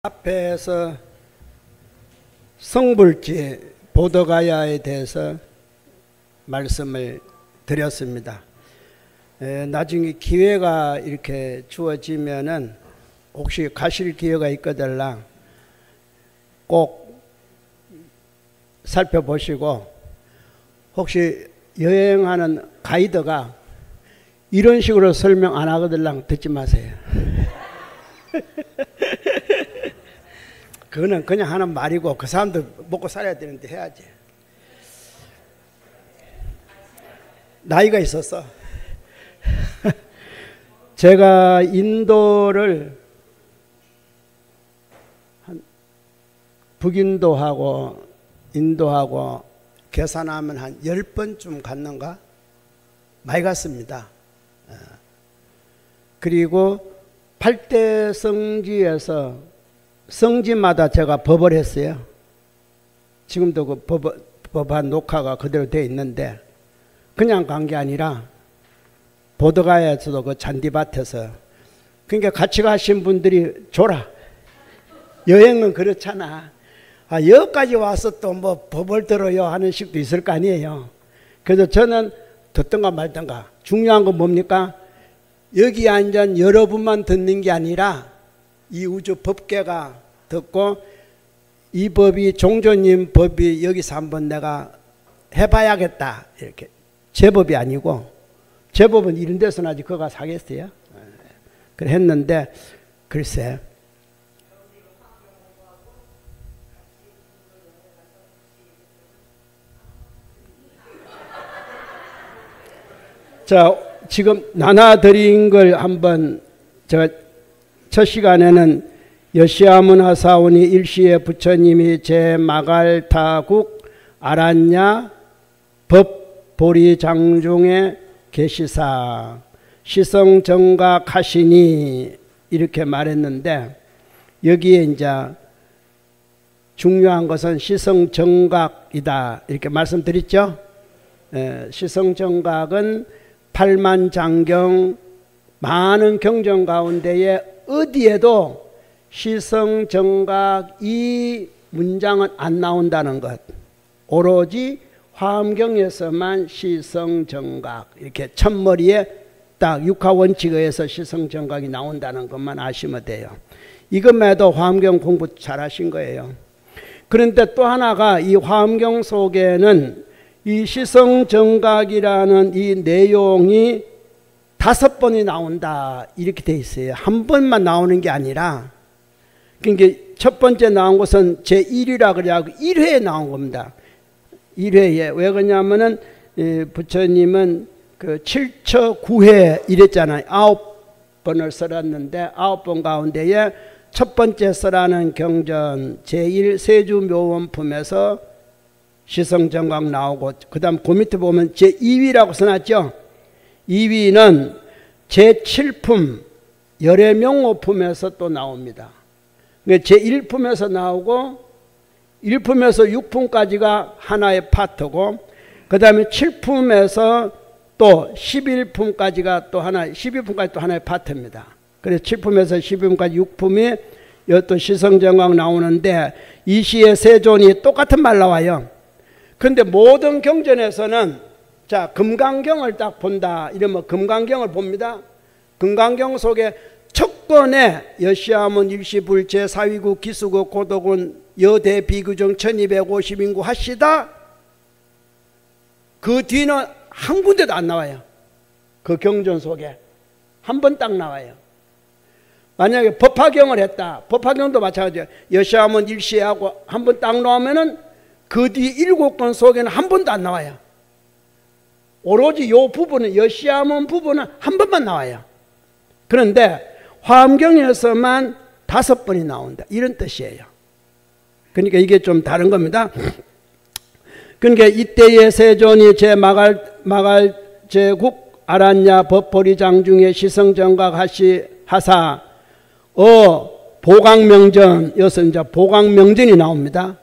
앞에서 성불지 보더가야에 대해서 말씀을 드렸습니다. 나중에 기회가 이렇게 주어지면은 혹시 가실 기회가 있거들랑 꼭 살펴보시고, 혹시 여행하는 가이드가 이런 식으로 설명 안 하거들랑 듣지 마세요. 그거는 그냥 하는 말이고, 그 사람도 먹고 살아야 되는데 해야지. 나이가 있었어. 제가 인도를 북인도하고 인도하고 계산하면 한 10번쯤 갔는가? 많이 갔습니다. 그리고 8대 성지에서 성지마다 제가 법을 했어요. 지금도 그 법한 녹화가 그대로 되어 있는데, 그냥 간 게 아니라 보더가야에서도 그 잔디밭에서, 그러니까 같이 가신 분들이 줘라. 여행은 그렇잖아. 여기까지 와서 또 뭐 법을 들어요 하는 식도 있을 거 아니에요. 그래서 저는 듣든가 말든가, 중요한 건 뭡니까? 여기 앉은 여러분만 듣는 게 아니라 이 우주 법계가 듣고, 이 법이 종조님 법이 여기서 한번 내가 해봐야겠다, 이렇게. 제 법이 아니고, 제 법은 이런 데서는 아직 그가 사겠어요. 그래 했는데, 글쎄. 자, 지금 나눠드린 걸 한번, 제가 첫 시간에는 여시아문 하사오니 일시에 부처님이 제 마갈타국 아란냐 법보리 장중에 계시사 시성정각 하시니 이렇게 말했는데, 여기에 이제 중요한 것은 시성정각이다 이렇게 말씀드렸죠. 시성정각은 8만 장경 많은 경전 가운데에 어디에도 시성정각 이 문장은 안 나온다는 것. 오로지 화엄경에서만 시성정각, 이렇게 첫머리에 딱 육하원칙에 의해서 시성정각이 나온다는 것만 아시면 돼요. 이것만 해도 화엄경 공부 잘 하신 거예요. 그런데 또 하나가, 이 화엄경 속에는 이 시성정각이라는 이 내용이 5번이 나온다 이렇게 돼 있어요. 한 번만 나오는 게 아니라, 그러니까 첫 번째 나온 것은 제1위라 그래가지고 1회에 나온 겁니다. 1회에. 왜 그러냐면은 부처님은 그 7처 9회 이랬잖아요. 9번을 써놨는데, 9번 가운데에 첫 번째 써라는 경전 제1 세주묘원품에서 시성정각 나오고, 그 다음 그 밑에 보면 제2위라고 써놨죠. 2위는 제7품 열애명호품에서 또 나옵니다. 제1품에서 나오고, 1품에서 6품까지가 하나의 파트고, 그 다음에 7품에서 또 11품까지가 또 하나, 12품까지 또 하나의 파트입니다. 그래서 7품에서 12품까지 6품이 또 시성정각 나오는데, 이 시의 세존이 똑같은 말 나와요. 근데 모든 경전에서는, 자, 금강경을 딱 본다 이러면 금강경을 봅니다. 금강경 속에 첫 권에 여시아문 일시불 제4위국 기수국 고독은 여대 비규정 1250인구 하시다, 그 뒤는 한 군데도 안 나와요. 그 경전 속에 한 번 딱 나와요. 만약에 법화경을 했다, 법화경도 마찬가지예요. 여시아문 일시하고 한 번 딱 나오면은 그 뒤 7권 속에는 한 번도 안 나와요. 오로지 요 부분은, 여시아문 부분은 한 번만 나와요. 그런데 화엄경에서만 5번이 나온다 이런 뜻이에요. 그러니까 이게 좀 다른 겁니다. 그러니까 이때의 세존이 제 마갈 제국 아란냐 법보리 장중에 시성정각 하사 보강명전, 여기서 이제 보강명전이 나옵니다.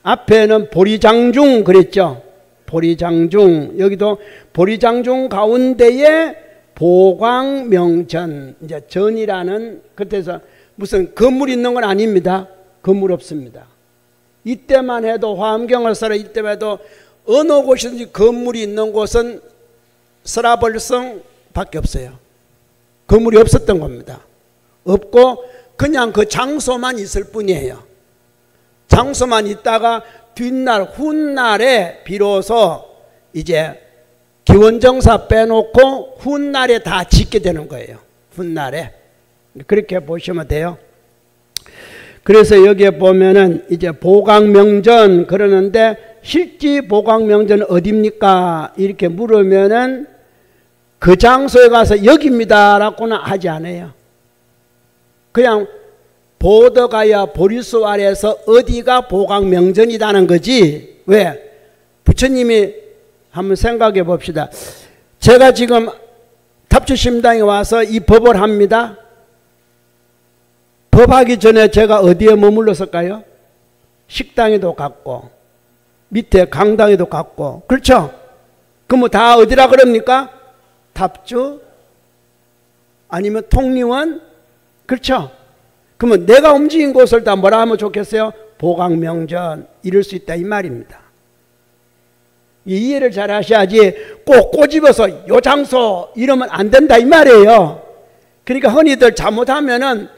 앞에는 보리장중 그랬죠. 보리장중, 여기도 보리장중 가운데에 보광명전, 이제 전이라는, 그때서 무슨 건물 있는 건 아닙니다. 건물 없습니다. 이때만 해도 화엄경을 써라 이때만 해도 어느 곳이든지 건물이 있는 곳은 스라벌성 밖에 없어요. 건물이 없었던 겁니다. 없고 그냥 그 장소만 있을 뿐이에요. 장소만 있다가 뒷날 훗날에 비로소 이제 기원정사 빼놓고 훗날에 다 짓게 되는 거예요. 훗날에. 그렇게 보시면 돼요. 그래서 여기에 보면은 이제 보강명전 그러는데 실제 보강명전은 어디입니까? 이렇게 물으면은 그 장소에 가서 여기입니다 라고는 하지 않아요. 그냥 보더가야 보리수 아래에서 어디가 보강명전이라는 거지. 왜? 부처님이 한번 생각해 봅시다. 제가 지금 탑주심당에 와서 이 법을 합니다. 법하기 전에 제가 어디에 머물렀을까요? 식당에도 갔고 밑에 강당에도 갔고 그렇죠? 그럼 다 어디라 그럽니까? 탑주 아니면 통리원 그렇죠? 그러면 내가 움직인 곳을 다 뭐라 하면 좋겠어요? 보강명전 이럴 수 있다 이 말입니다. 이해를 잘 하셔야지 꼭 꼬집어서 요 장소 이러면 안 된다 이 말이에요. 그러니까 흔히들 잘못하면은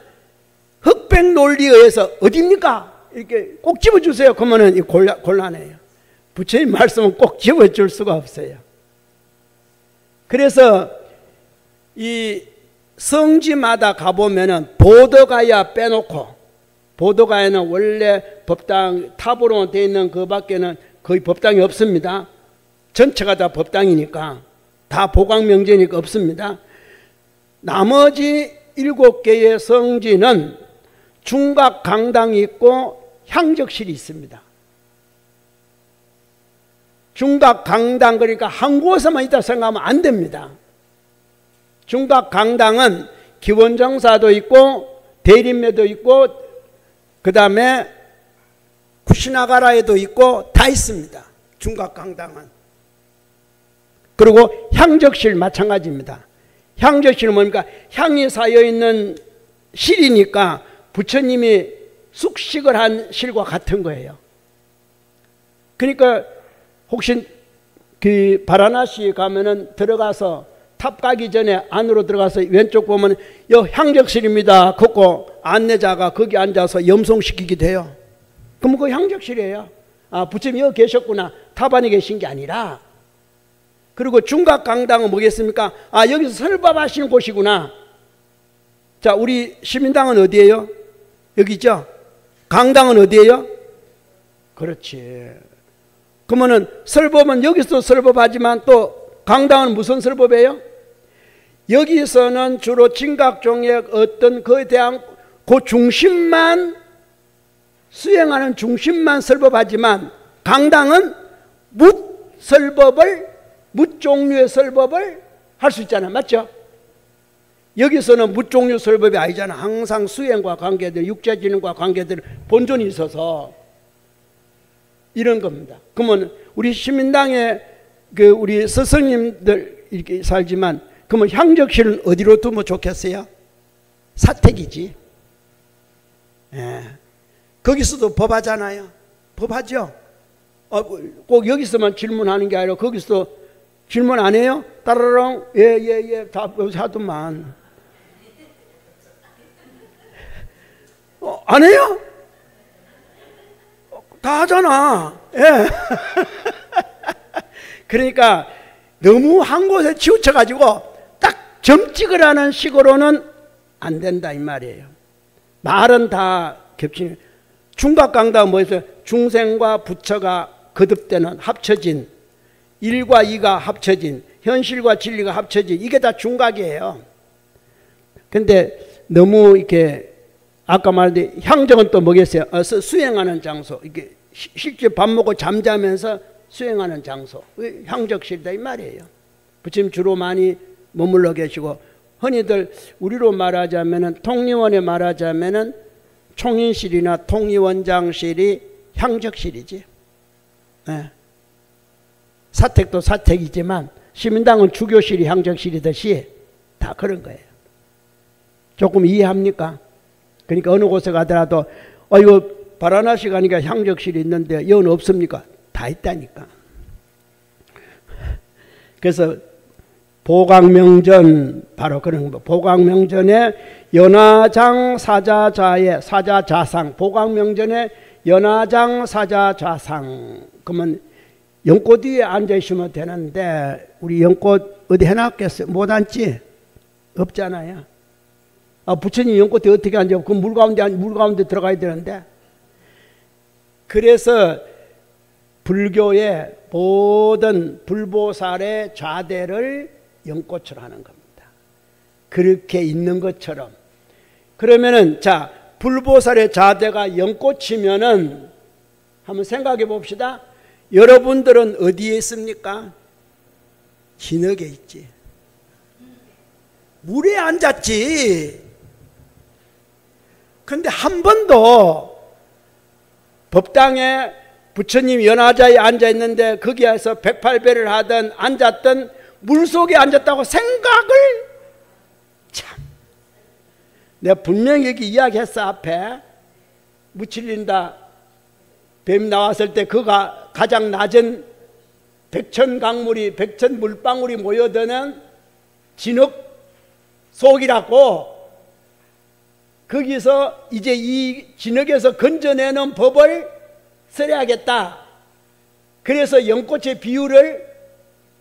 흑백 논리에 의해서 어디입니까? 이렇게 꼭 집어주세요. 그러면은 곤란해요. 부처님 말씀은 꼭 집어줄 수가 없어요. 그래서 이 성지마다 가보면은 보더가야 빼놓고 보더가야는 원래 법당 탑으로 되어 있는 그 밖에는 거의 법당이 없습니다. 전체가 다 법당이니까 다 보강명제니까 없습니다. 나머지 7개의 성지는 중각 강당이 있고 향적실이 있습니다. 중각 강당 그러니까 한 곳에만 있다 생각하면 안 됩니다. 중각 강당은 기원정사도 있고 대림매도 있고 그 다음에 쿠시나가라에도 있고 다 있습니다. 중각 강당은. 그리고 향적실 마찬가지입니다. 향적실은 뭡니까? 향이 쌓여있는 실이니까 부처님이 숙식을 한 실과 같은 거예요. 그러니까 혹시 그 바라나시 가면은 들어가서 탑 가기 전에 안으로 들어가서 왼쪽 보면 요 향적실입니다. 걷고 안내자가 거기 앉아서 염송시키기도 해요. 그럼 그 향적실이에요. 아, 부처님이 여기 계셨구나. 탑 안에 계신 게 아니라. 그리고 중각 강당은 뭐겠습니까? 아, 여기서 설법하시는 곳이구나. 자, 우리 시민당은 어디예요? 여기죠? 강당은 어디예요? 그렇지. 그러면은 설법은 여기서 설법하지만 또 강당은 무슨 설법이에요? 여기서는 주로 진각종의 어떤 그에 대한 그 중심만 수행하는 중심만 설법하지만 강당은 뭇 종류의 설법을 할 수 있잖아요. 맞죠? 여기서는 뭇 종류 설법이 아니잖아. 항상 수행과 관계들, 육체진행과 관계들 본존이 있어서 이런 겁니다. 그러면 우리 시민당에 그 우리 스승님들 이렇게 살지만 그러면 향적실은 어디로 두면 좋겠어요? 사택이지. 예. 거기서도 법하잖아요. 법하죠. 꼭 여기서만 질문하는 게 아니라 거기서 질문 안 해요? 따라랑 예 다 하더만. 안 해요? 다 하잖아. 예. 그러니까 너무 한 곳에 치우쳐가지고 딱 점찍으라는 식으로는 안 된다 이 말이에요. 말은 다 겹치는. 중각강당은 뭐였어요? 중생과 부처가 거듭되는 합쳐진 1과 2가 합쳐진 현실과 진리가 합쳐진 이게 다 중각이에요. 근데 너무 이렇게 아까 말했듯이 향정은 또 뭐겠어요? 수행하는 장소. 이게 실제 밥 먹고 잠자면서 수행하는 장소. 향적실이다 이 말이에요. 부처님 주로 많이 머물러 계시고 흔히들 우리로 말하자면은 통리원에 말하자면은 총인실이나 통리원장실이 향적실이지. 네. 사택도 사택이지만 시민당은 주교실이 향적실이듯이 다 그런 거예요. 조금 이해합니까? 그러니까 어느 곳에 가더라도 이거 바라나시 가니까 향적실이 있는데 여기는 없습니까? 다 있다니까. 그래서 보강명전, 바로 그런 거. 보강명전에 연화장 사자자의 사자자상, 보강명전에 연화장 사자자상. 그러면 연꽃 위에 앉아 있으면 되는데 우리 연꽃 어디 해놨겠어요? 못 앉지? 없잖아요. 부처님 연꽃에 어떻게 앉아? 그 물 가운데 들어가야 되는데. 그래서 불교의 모든 불보살의 좌대를 연꽃으로 하는 겁니다. 그렇게 있는 것처럼. 그러면은 자, 불보살의 좌대가 연꽃이면은 한번 생각해 봅시다. 여러분들은 어디에 있습니까? 진흙에 있지. 물에 앉았지. 근데 한 번도 법당에 부처님 연화자에 앉아 있는데 거기에서 108배를 하든 앉았든 물속에 앉았다고 생각을, 참, 내가 분명히 여기 이야기했어. 앞에 무칠린다 뱀 나왔을 때 그가 가장 낮은 백천강물이, 백천물방울이 모여드는 진흙 속이라고. 거기서 이제 이 진흙에서 건져내는 법을 써야겠다. 그래서 연꽃의 비유를,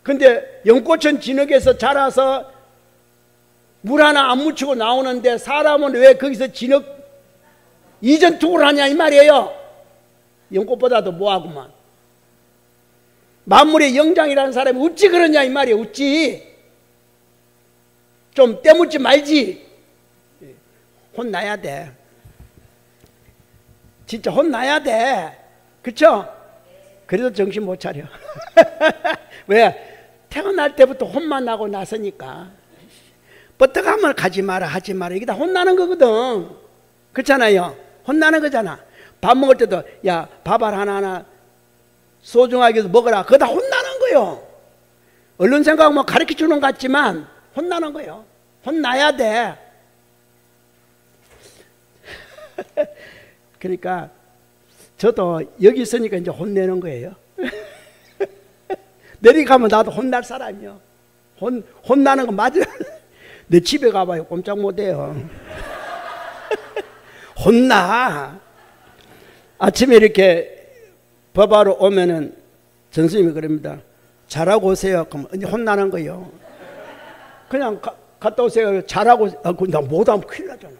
근데 연꽃은 진흙에서 자라서 물 하나 안 묻히고 나오는데 사람은 왜 거기서 진흙 이전투구를 하냐 이 말이에요. 연꽃보다도 뭐하구만. 만물의 영장이라는 사람이 어찌 그러냐 이 말이에요. 어찌 좀 때묻지 말지. 혼나야 돼. 진짜 혼나야 돼. 그쵸? 그래도 정신 못 차려. 왜? 태어날 때부터 혼만 나고 나서니까. 뻗어가면 가지 마라 하지 마라 이게 다 혼나는 거거든. 그렇잖아요. 혼나는 거잖아. 밥 먹을 때도 야 밥알 하나하나 소중하게 먹어라. 그거 다 혼나는 거요. 얼른 생각하면 가르쳐 주는 것 같지만 혼나는 거요. 혼나야 돼. 그러니까 저도 여기 있으니까 이제 혼내는 거예요. 내려가면 나도 혼날 사람이요. 혼나는 거 맞아. 내 집에 가봐요. 꼼짝 못해요. 혼나. 아침에 이렇게 법하러 오면은 전스님이 그럽니다. 잘하고 오세요. 그럼 혼나는 거예요. 그냥 갔다 오세요. 잘하고. 나 못하면 큰일 나잖아.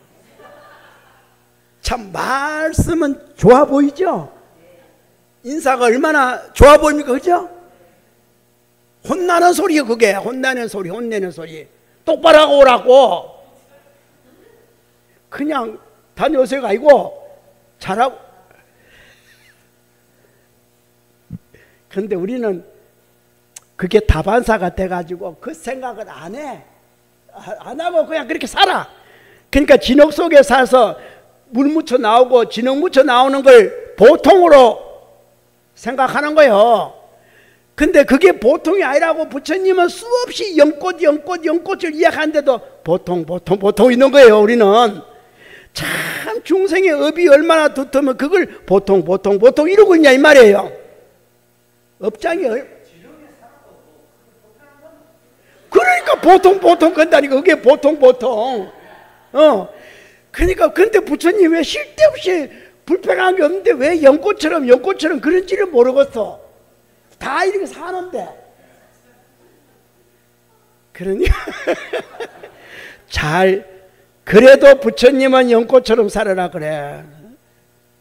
참 말씀은 좋아 보이죠? 인사가 얼마나 좋아 보입니까? 그죠? 혼나는 소리요 그게. 혼나는 소리, 혼내는 소리. 똑바로 하고 오라고. 그냥 다녀오세요가 아니고 잘하고. 근데 우리는 그게 다반사가 돼가지고 그 생각을 안 해. 안 하고 그냥 그렇게 살아. 그러니까 진흙 속에 사서 물 묻혀 나오고 진흙 묻혀 나오는 걸 보통으로 생각하는 거예요. 근데 그게 보통이 아니라고 부처님은 수없이 연꽃을 이야기하는데도 보통 있는 거예요. 우리는 참 중생의 업이 얼마나 두터면 그걸 보통 이러고 있냐 이 말이에요. 업장이 그러니까 보통 건다니까. 그게 보통. 그러니까 근데 부처님 왜 쉴 데 없이 불평한 게 없는데 왜 연꽃처럼 그런지를 모르겠어. 다 이렇게 사는데. 그러니까 그래도 부처님은 연꽃처럼 살아라 그래.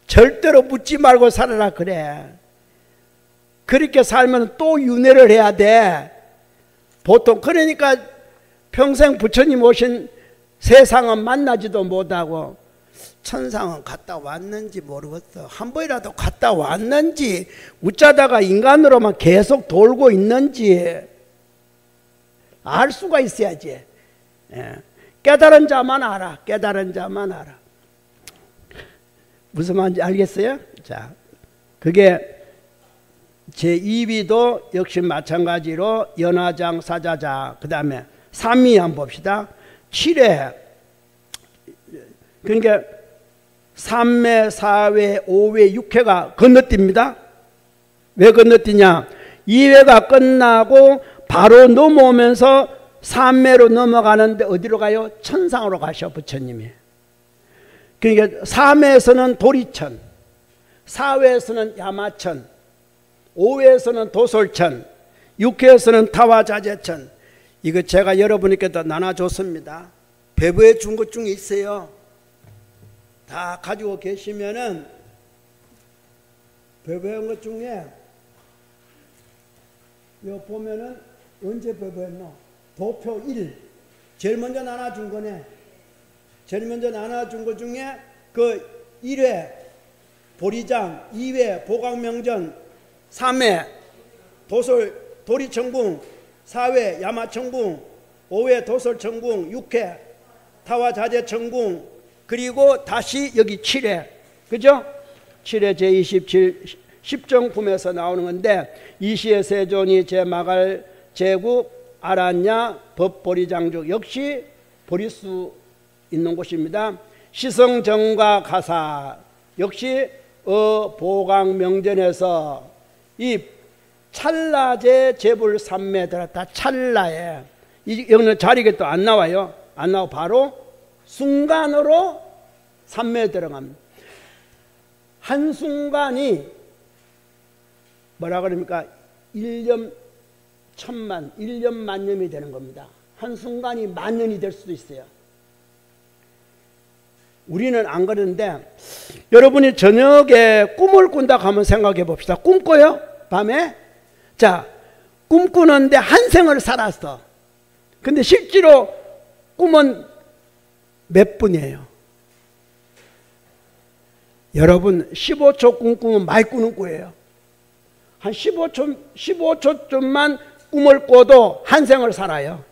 절대로 묻지 말고 살아라 그래. 그렇게 살면 또 윤회를 해야 돼. 보통. 그러니까 평생 부처님 오신 세상은 만나지도 못하고 천상은 갔다 왔는지 모르겠어. 한 번이라도 갔다 왔는지 웃자다가 인간으로만 계속 돌고 있는지 알 수가 있어야지. 깨달은 자만 알아. 깨달은 자만 알아. 무슨 말인지 알겠어요? 자, 그게 제2비도 역시 마찬가지로 연화장 사자자. 그 다음에 3위 한번 봅시다. 7회. 그러니까 3회, 4회, 5회, 6회가 건너뜁니다. 왜 건너뛰냐? 2회가 끝나고 바로 넘어오면서 3회로 넘어가는데 어디로 가요? 천상으로 가셔, 부처님이. 그러니까 3회에서는 도리천, 4회에서는 야마천, 5회에서는 도솔천, 6회에서는 타와자재천. 이거 제가 여러분께도 나눠줬습니다. 배부해 준 것 중에 있어요. 다 가지고 계시면은 배부한 것 중에 요 보면은 언제 배부했노? 도표 1 제일 먼저 나눠준 거네. 제일 먼저 나눠준 것 중에 그 1회 보리장, 2회 보강명전, 3회 도솔 도리천궁, 4회 야마천궁, 5회 도솔천궁, 6회 타와자재천궁, 그리고 다시 여기 7회, 그죠? 7회 제27 10정품에서 나오는 건데, 이시의 세존이 제마갈 제국 아란야 법보리장족 역시 보릴 수 있는 곳입니다. 시성정과 가사 역시 보강명전에서 이 찰나제 제불 삼매 들었다. 찰나에 여기는 자리가 또 안 나와요. 안 나오고 바로 순간으로 삼매 들어갑니다. 한순간이 뭐라 그럽니까? 1년 천만, 1년 만년이 되는 겁니다. 한순간이 만년이 될 수도 있어요. 우리는 안 그러는데, 여러분이 저녁에 꿈을 꾼다고 하면 생각해 봅시다. 꿈꿔요? 밤에? 자, 꿈꾸는데 한 생을 살았어. 근데 실제로 꿈은 몇 분이에요? 여러분 15초 꿈꾸면 많이 꾸는 꿈이에요. 한 15초쯤만 꿈을 꿔도 한 생을 살아요.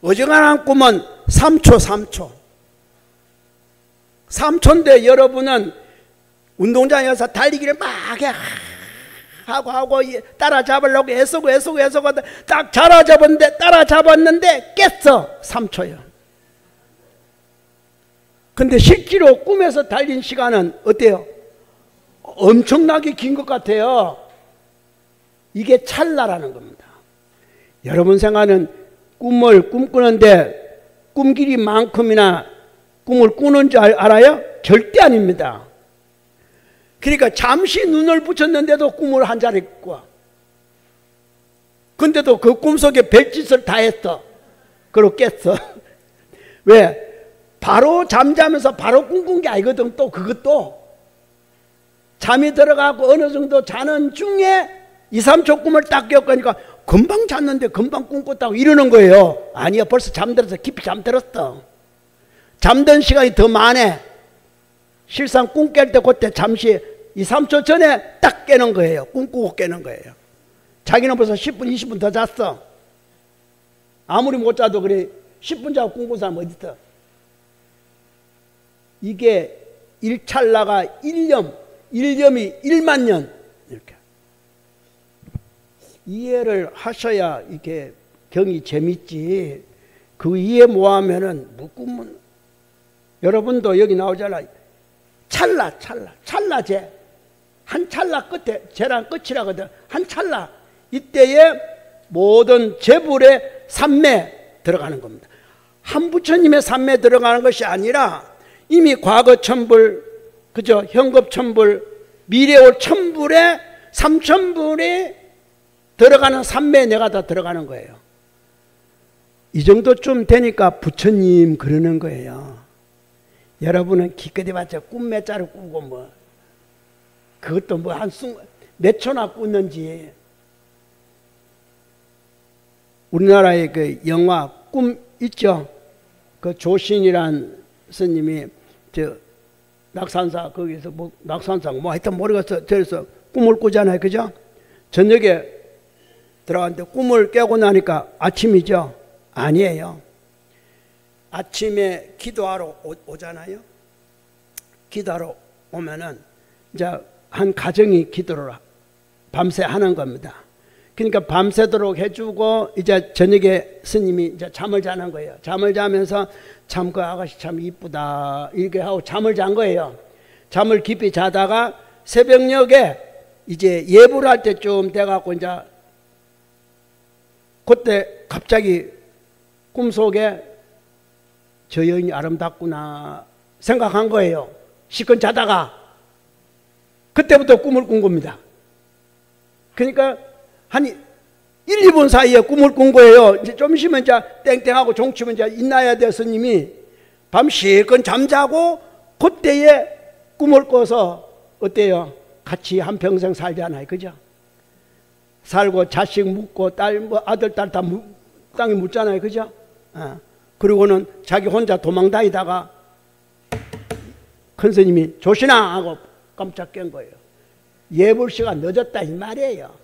어지간한 꿈은 3초 3초인데 여러분은 운동장에서 달리기를 막 하고 따라잡으려고 애쓰고 딱 따라잡았는데 깼어. 3초요. 근데 실제로 꿈에서 달린 시간은 어때요? 엄청나게 긴 것 같아요. 이게 찰나라는 겁니다. 여러분 생각하는 꿈을 꿈꾸는데 꿈 길이만큼이나 꿈을 꾸는 줄 알아요? 절대 아닙니다. 그러니까 잠시 눈을 붙였는데도 꿈을 한 자리 꿔. 근데도 그 꿈속에 별짓을 다 했어. 그러고 깼어. 왜? 바로 잠자면서 바로 꿈꾼 게 아니거든. 또 그것도 잠이 들어가고 어느 정도 자는 중에 2, 3초 꿈을 딱 깼으니까 금방 잤는데 금방 꿈 꿨다고 이러는 거예요. 아니요, 벌써 잠들어서 깊이 잠들었어. 잠든 시간이 더 많네. 실상 꿈 깰 때 그때 잠시 2, 3초 전에 딱 깨는 거예요. 꿈꾸고 깨는 거예요. 자기는 벌써 10분, 20분 더 잤어. 아무리 못 자도 그래 10분 자고 꿈꾼 사람 어디 있어? 이게 1찰나가 1년, 1년이 1만 년 이렇게 이해를 하셔야 이게 경이 재밌지. 그 이해 못하면은 묶으면 여러분도 여기 나오잖아. 찰나제 한 찰나 끝에 제랑 끝이라거든. 한 찰나 이때에 모든 재불의 삼매 들어가는 겁니다. 한 부처님의 삼매 들어가는 것이 아니라 이미 과거 천불, 그죠? 현급 천불, 미래 올 천불에 3천불이 들어가는 삼매 내가 다 들어가는 거예요. 이 정도쯤 되니까 부처님 그러는 거예요. 여러분은 기껏 해봤자 꿈 몇 자루 꾸고 뭐 그것도 뭐 한 몇 초나 꾸는지. 우리나라의 그 영화 꿈 있죠? 그 조신이란 스님이 저 낙산사 거기서 뭐 낙산사 뭐 하여튼 모르겠어. 저래서 꿈을 꾸잖아요. 그죠? 저녁에 들어갔는데 꿈을 깨고 나니까 아침이죠? 아니에요. 아침에 기도하러 오잖아요. 기도하러 오면은 이제 한 가정이 기도를 밤새 하는 겁니다. 그러니까 밤새도록 해주고 이제 저녁에 스님이 이제 잠을 자는 거예요. 잠을 자면서 참 그 아가씨 참 이쁘다 이렇게 하고 잠을 잔 거예요. 잠을 깊이 자다가 새벽녘에 이제 예불 할 때쯤 돼갖고 이제 그때 갑자기 꿈속에 저 여인이 아름답구나 생각한 거예요. 시건 자다가 그때부터 꿈을 꾼 겁니다. 그러니까 한 1, 2분 사이에 꿈을 꾼 거예요. 이제 좀 쉬면 이제 땡땡하고 종치면 이제 있나야 돼 스님이 밤 실컷 잠자고 그때에 꿈을 꿔서 어때요? 같이 한평생 살잖아요. 그죠? 살고 자식 묻고 딸 뭐 아들 딸 다 땅에 묻잖아요. 그죠? 그리고는 자기 혼자 도망다니다가 큰 스님이 조신아 하고 깜짝 깬 거예요. 예불 시간 늦었다 이 말이에요.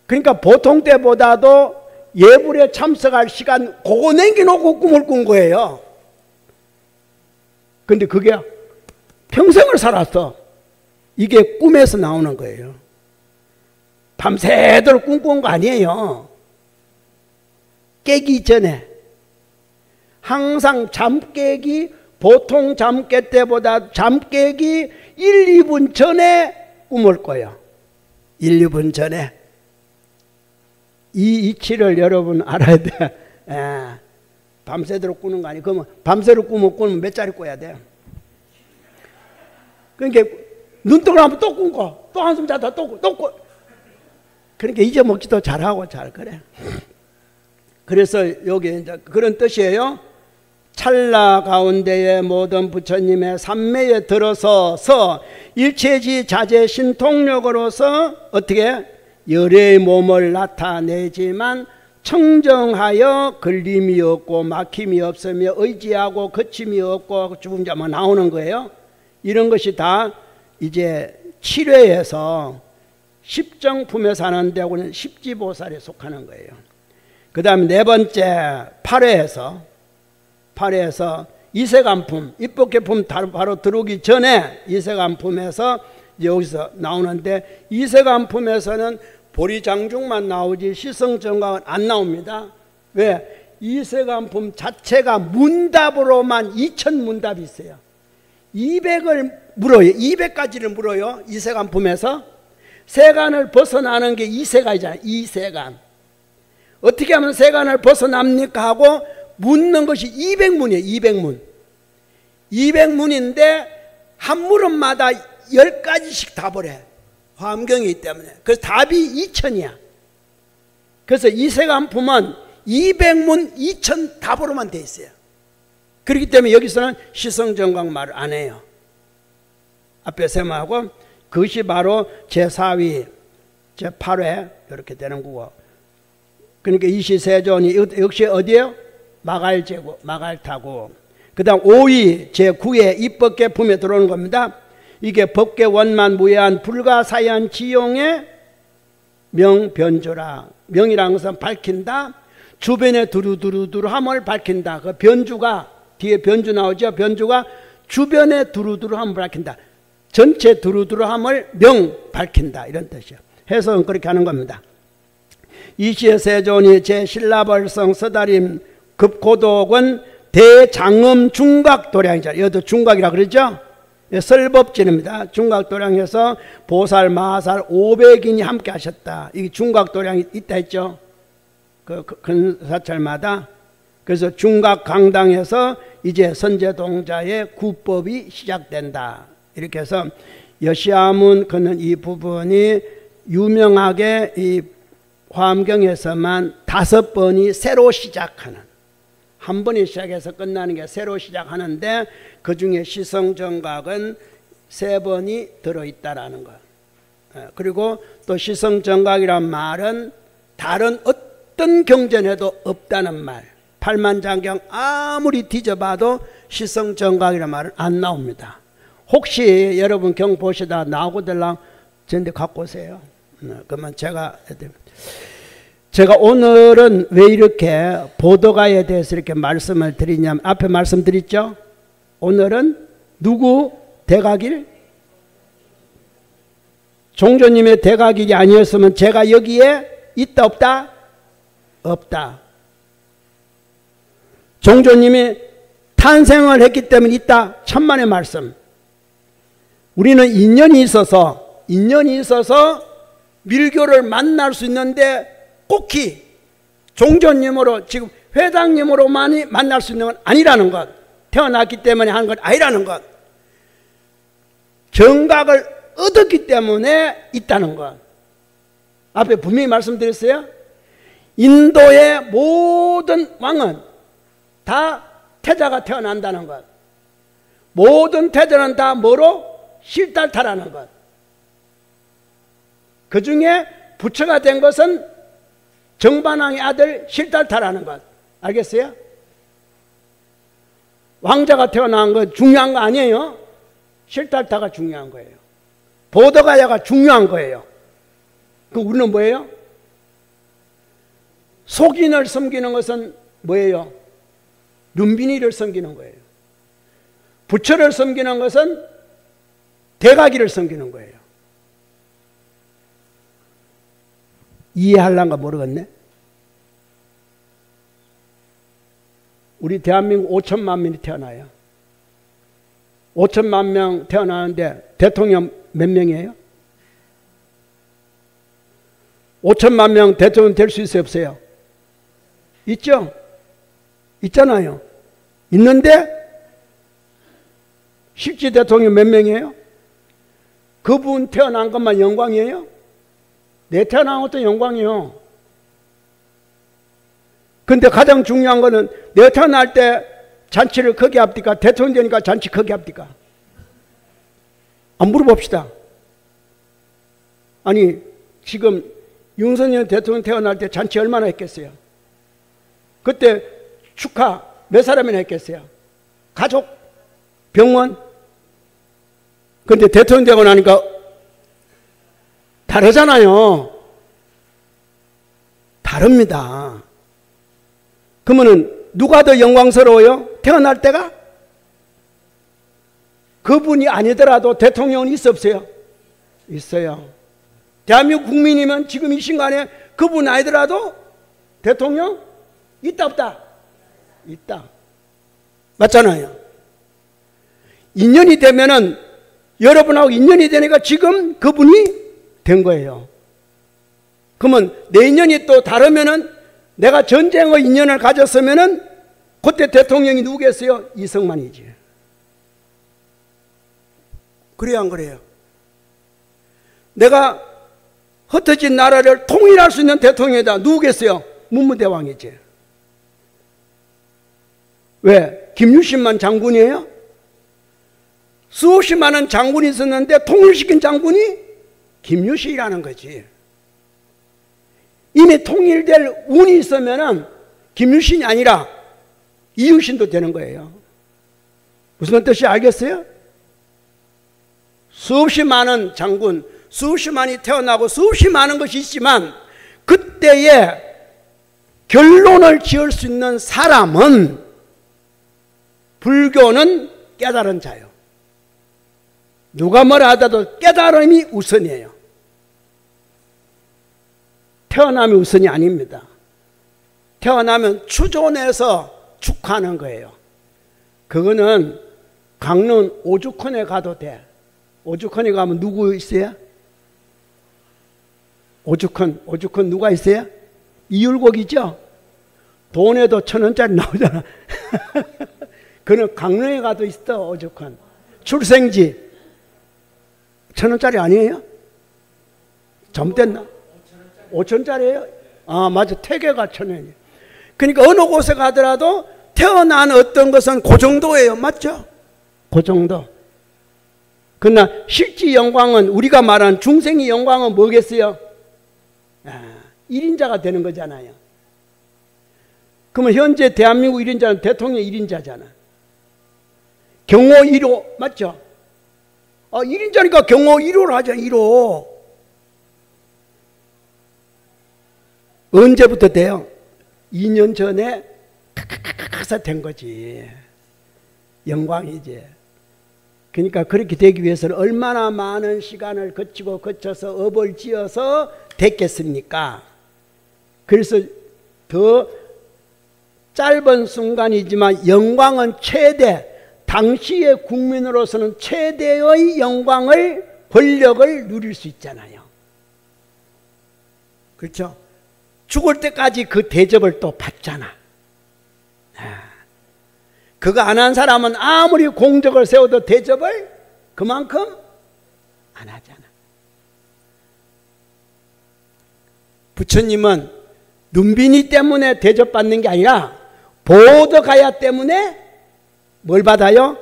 그러니까 보통 때보다도 예불에 참석할 시간 그거 남겨놓고 꿈을 꾼 거예요. 근데 그게 평생을 살았어. 이게 꿈에서 나오는 거예요. 밤새도록 꿈꾼 거 아니에요. 깨기 전에 항상 잠 깨기 보통 잠 깰 때보다 잠 깨기 1, 2분 전에 꿈을 꿔요. 1, 2분 전에. 이 이치를 여러분 알아야 돼. 밤새도록 꾸는 거 아니에요. 그러면 밤새도록 꾸면 몇 자리 꿔야 돼요? 그러니까 눈 뜨고 나면 또 꾸고 또 한숨 자다 또 꾸. 그러니까 잊어먹지도 잘하고 잘 그래. 그래서 여기 이제 그런 뜻이에요. 찰나 가운데에 모든 부처님의 삼매에 들어서서 일체지 자제 신통력으로서 어떻게 열의 몸을 나타내지만 청정하여 걸림이 없고 막힘이 없으며 의지하고 거침이 없고 쭉 이제 나오는 거예요. 이런 것이 다 이제 7회에서 십정품에 사는 데하고는 십지보살에 속하는 거예요. 그 다음에 네 번째 8회에서 이세간품, 입법계품 바로 들어오기 전에 이세간품에서 여기서 나오는데 이세간품에서는 보리장중만 나오지 시성정각은 안 나옵니다. 왜? 이세간품 자체가 문답으로만 2000문답이 있어요. 200을 물어요. 200가지를 물어요. 이세간품에서. 세간을 벗어나는 게 이세간이잖아요. 이세간. 어떻게 하면 세간을 벗어납니까 하고 묻는 것이 200문이에요. 200문. 200문인데 한 물음마다 10가지씩 답을 해. 화엄경이기 때문에. 그래서 답이 2000이야. 그래서 이세간품은 200문 2000 답으로만 돼 있어요. 그렇기 때문에 여기서는 시성정각 말을 안 해요. 앞에 세모하고 그것이 바로 제4위, 제8회 이렇게 되는 거고. 그러니까 이시세존이 역시 어디에요? 마갈제고, 마갈타고. 그 다음 5위, 제9회 입법계품에 들어오는 겁니다. 이게 법계 원만 무해한 불가사의한 지용의 명변주라. 명이라는 것은 밝힌다. 주변에 두루두루두루함을 밝힌다. 그 변주가 뒤에 변주 나오죠. 변주가 주변에 두루두루함을 밝힌다. 전체 두루두루함을 명 밝힌다. 이런 뜻이요. 해석은 그렇게 하는 겁니다. 이시세존이 제신라벌성 서다림 급고독은 대장음 중각도량이잖아요. 이것도 중각이라 그러죠. 설법진입니다. 중각도량에서 보살, 마살 500인이 함께 하셨다. 이게 중각도량이 있다 했죠. 그 근사찰마다. 그래서 중각강당에서 이제 선제동자의 구법이 시작된다. 이렇게 해서 여시아문 그는 이 부분이 유명하게 이 화엄경에서만 5번이 새로 시작하는, 한 번이 시작해서 끝나는 게 새로 시작하는데 그 중에 시성정각은 3번이 들어있다라는 것. 그리고 또 시성정각이란 말은 다른 어떤 경전에도 없다는 말. 팔만장경 아무리 뒤져봐도 시성정각이란 말은 안 나옵니다. 혹시 여러분 경 보시다 나오고들랑 저한테 갖고 오세요. 그러면 제가 오늘은 왜 이렇게 보도가에 대해서 이렇게 말씀을 드리냐면, 앞에 말씀드렸죠? 오늘은 누구 대각일? 종조님의 대각일이 아니었으면 제가 여기에 있다 없다? 없다. 종조님이 탄생을 했기 때문에 있다. 천만의 말씀. 우리는 인연이 있어서 밀교를 만날 수 있는데 꼭히 종조님으로 지금 회장님으로만이 만날 수 있는 건 아니라는 것. 태어났기 때문에 하는 건 아니라는 것. 정각을 얻었기 때문에 있다는 것. 앞에 분명히 말씀드렸어요. 인도의 모든 왕은 다 태자가 태어난다는 것. 모든 태자는 다 뭐로? 실달타라는 것. 그 중에 부처가 된 것은 정반왕의 아들 실달타라는 것. 알겠어요? 왕자가 태어난 건 중요한 거 아니에요. 실달타가 중요한 거예요. 보더가야가 중요한 거예요. 그 우리는 뭐예요? 속인을 섬기는 것은 뭐예요? 눈빈이를 섬기는 거예요. 부처를 섬기는 것은 대가기를 섬기는 거예요. 이해하려는가 모르겠네. 우리 대한민국 5천만 명이 태어나요. 5천만 명 태어나는데 대통령 몇 명이에요? 5천만 명 대통령 될 수 있어요, 없어요? 있죠? 있잖아요. 있는데 실제 대통령 몇 명이에요? 그분 태어난 것만 영광이에요? 내 태어난 것도 영광이에요. 근데 가장 중요한 거는 내가 태어날 때 잔치를 크게 합니까? 대통령 되니까 잔치 크게 합니까? 한번 물어봅시다. 아니 지금 윤석열 대통령 태어날 때 잔치 얼마나 했겠어요? 그때 축하 몇 사람이나 했겠어요? 가족? 병원? 근데 대통령 되고 나니까 다르잖아요. 다릅니다. 그러면은 누가 더 영광스러워요? 태어날 때가? 그분이 아니더라도 대통령은 있어 없어요? 있어요. 대한민국 국민이면 지금 이 순간에 그분 아니더라도 대통령 있다 없다? 있다. 맞잖아요. 인연이 되면은 여러분하고 인연이 되니까 지금 그분이 된 거예요. 그러면 내 인연이 또 다르면은 내가 전쟁의 인연을 가졌으면은 그때 대통령이 누구겠어요? 이승만이지. 그래요, 안 그래요? 내가 흩어진 나라를 통일할 수 있는 대통령이다. 누구겠어요? 문무대왕이지. 왜? 김유신만 장군이에요? 수없이 많은 장군이 있었는데 통일시킨 장군이 김유신이라는 거지. 이미 통일될 운이 있으면은 김유신이 아니라 이유신도 되는 거예요. 무슨 뜻이 알겠어요? 수없이 많은 장군, 수없이 많이 태어나고 수없이 많은 것이 있지만 그때에 결론을 지을 수 있는 사람은 불교는 깨달은 자요. 누가 뭐라 하더라도 깨달음이 우선이에요. 태어남이 우선이 아닙니다. 태어나면 추존해서 축하하는 거예요. 그거는 강릉 오죽헌에 가도 돼. 오죽헌에 가면 누구 있어요? 오죽헌 누가 있어요? 이율곡이죠? 돈에도 1,000원짜리 나오잖아. 그는 강릉에 가도 있어. 오죽헌 출생지 1,000원짜리 아니에요? 잘못됐나? 5,000원짜리예요? 아 맞아. 태계가 1,000원이에요. 그러니까 어느 곳에 가더라도 태어난 어떤 것은 그 정도예요. 맞죠? 그 정도. 그러나 실제 영광은 우리가 말하는 중생의 영광은 뭐겠어요? 1인자가 되는 거잖아요. 그러면 현재 대한민국 1인자는 대통령 1인자잖아. 경호 1호 맞죠? 1인자니까 경호 1호를 하자. 1호. 언제부터 돼요? 2년 전에 된 거지. 영광이지. 그러니까 그렇게 되기 위해서는 얼마나 많은 시간을 거쳐서 업을 지어서 됐겠습니까? 그래서 더 짧은 순간이지만 영광은 최대, 당시의 국민으로서는 최대의 영광을, 권력을 누릴 수 있잖아요. 그렇죠? 죽을 때까지 그 대접을 또 받잖아. 그거 안 한 사람은 아무리 공적을 세워도 대접을 그만큼 안 하잖아. 부처님은 눈비니 때문에 대접받는 게 아니라 보더가야 때문에 뭘 받아요?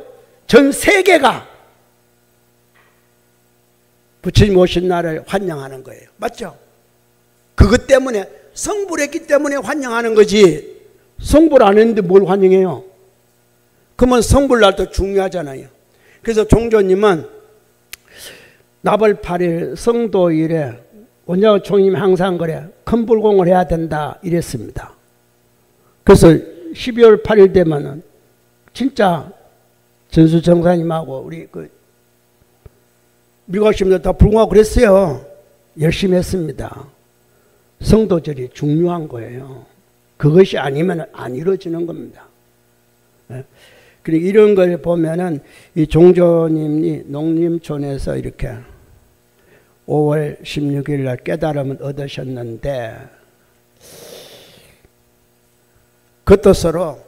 전 세계가 부처님 오신 날을 환영하는 거예요. 맞죠? 그것 때문에, 성불 했기 때문에 환영하는 거지, 성불 안 했는데 뭘 환영해요? 그러면 성불날도 중요하잖아요. 그래서 종조님은 나벌 8일 성도일에 원장 총님이 항상 그래, 큰 불공을 해야 된다 이랬습니다. 그래서 12월 8일 되면은 진짜 전수정사님하고 우리 그 미국심도 다 불공하고 그랬어요. 열심히 했습니다. 성도절이 중요한 거예요. 그것이 아니면 안 이루어지는 겁니다. 그리고 이런 걸 보면은 이 종조님이 농림촌에서 이렇게 5월 16일 날 깨달음을 얻으셨는데, 그 뜻으로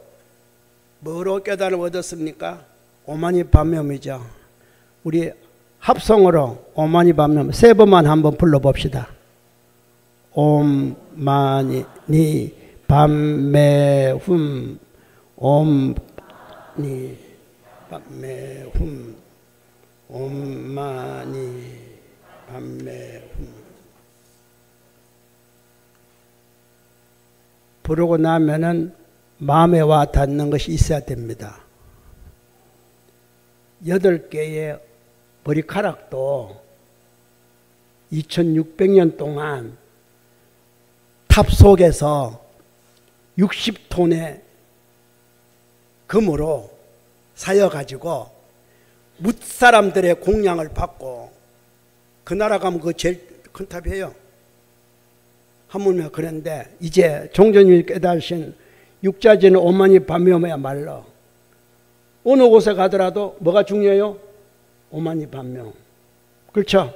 뭐로 깨달음을 얻었습니까? 오마니 반면이죠. 우리 합성어로 오마니 반면 세 번만 한번 불러봅시다. 옴마니 니 밤매훔 옴니 밤매훔 옴마니 밤매훔. 부르고 나면은 마음에 와 닿는 것이 있어야 됩니다. 8개의 머리카락도 2600년 동안 탑 속에서 60톤의 금으로 사여가지고 뭇사람들의 공양을 받고, 그 나라 가면 그거 제일 큰 탑이에요. 하물며 그런데 이제 종조님이 깨달으신 육자지는 오마니 반명이야말로 어느 곳에 가더라도 뭐가 중요해요? 오마니 반명. 그렇죠?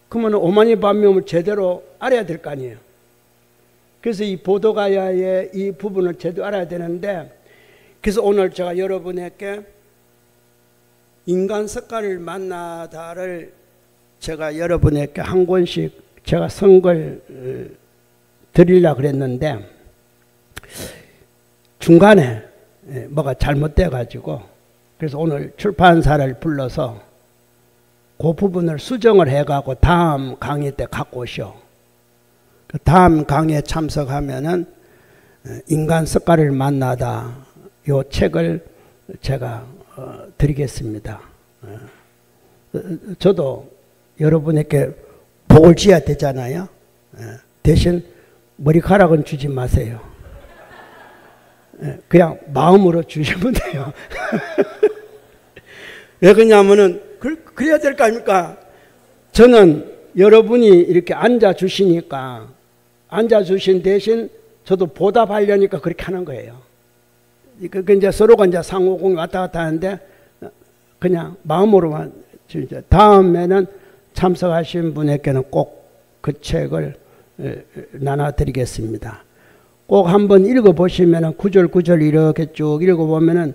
그러면 오마니 반명을 제대로 알아야 될 거 아니에요. 그래서 이 보더가야의 이 부분을 제대로 알아야 되는데, 그래서 오늘 제가 여러분에게 인간 석가를 만나다를 제가 여러분에게 한 권씩 제가 선걸 드리려고 그랬는데, 중간에 뭐가 잘못돼 가지고, 그래서 오늘 출판사를 불러서 그 부분을 수정을 해가고 다음 강의 때 갖고 오시오. 그 다음 강의에 참석하면은 인간 석가를 만나다 요 책을 제가 드리겠습니다. 저도 여러분에게 복을 지어야 되잖아요. 대신 머리카락은 주지 마세요. 그냥 마음으로 주시면 돼요. 왜 그러냐면은 그래야 될 거 아닙니까? 저는 여러분이 이렇게 앉아주시니까, 앉아주신 대신 저도 보답하려니까 그렇게 하는 거예요. 그 이제 서로가 이제 상호공이 왔다 갔다 하는데, 그냥 마음으로만, 다음에는 참석하신 분에게는 꼭 그 책을 나눠드리겠습니다. 꼭 한번 읽어보시면은 구절 이렇게 쭉 읽어보면은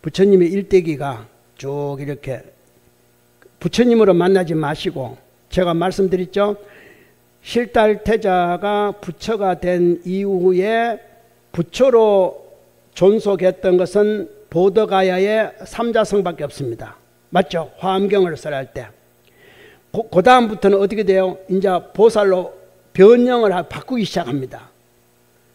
부처님의 일대기가 쭉 이렇게, 부처님으로 만나지 마시고, 제가 말씀드렸죠. 실달태자가 부처가 된 이후에 부처로 존속했던 것은 보더가야의 삼자성밖에 없습니다. 맞죠? 화엄경을 써할 때. 그 다음부터는 어떻게 돼요? 이제 보살로 변형을 바꾸기 시작합니다.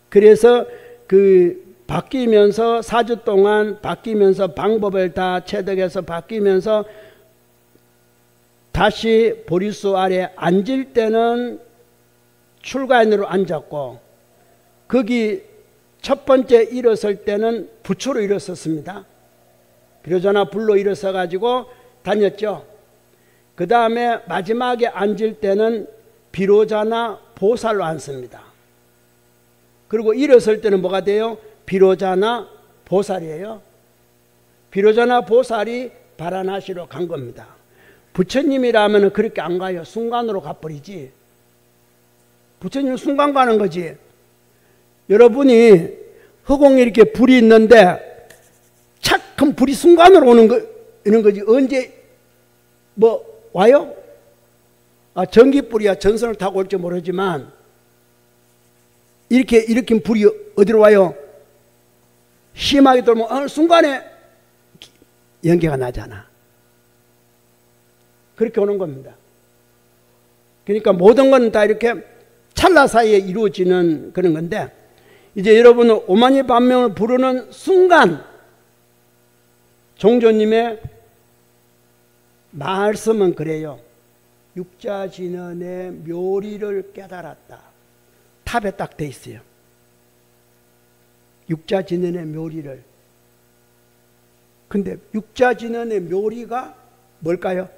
그래서 그 바뀌면서 4주 동안 바뀌면서 방법을 다 체득해서 바뀌면서 다시 보리수 아래 앉을 때는 출가인으로 앉았고, 거기 첫 번째 일어설 때는 부처로 일어섰습니다. 비로자나 불로 일어서 가지고 다녔죠. 그 다음에 마지막에 앉을 때는 비로자나 보살로 앉습니다. 그리고 일어설 때는 뭐가 돼요? 비로자나 보살이에요. 비로자나 보살이 바라나시로 간 겁니다. 부처님이라면 그렇게 안 가요. 순간으로 가버리지. 부처님은 순간 가는 거지. 여러분이 허공에 이렇게 불이 있는데 착 하면 불이 순간으로 오는 거지. 언제 뭐 와요? 전기불이야 전선을 타고 올지 모르지만 이렇게 일으킨 불이 어디로 와요? 심하게 돌면 어느 순간에 연기가 나잖아. 그렇게 오는 겁니다. 그러니까 모든 건 다 이렇게 찰나 사이에 이루어지는 그런 건데, 이제 여러분은 오만이 반명을 부르는 순간 종조님의 말씀은 그래요. 육자진언의 묘리를 깨달았다. 탑에 딱 돼 있어요. 육자진언의 묘리를. 근데 육자진언의 묘리가 뭘까요?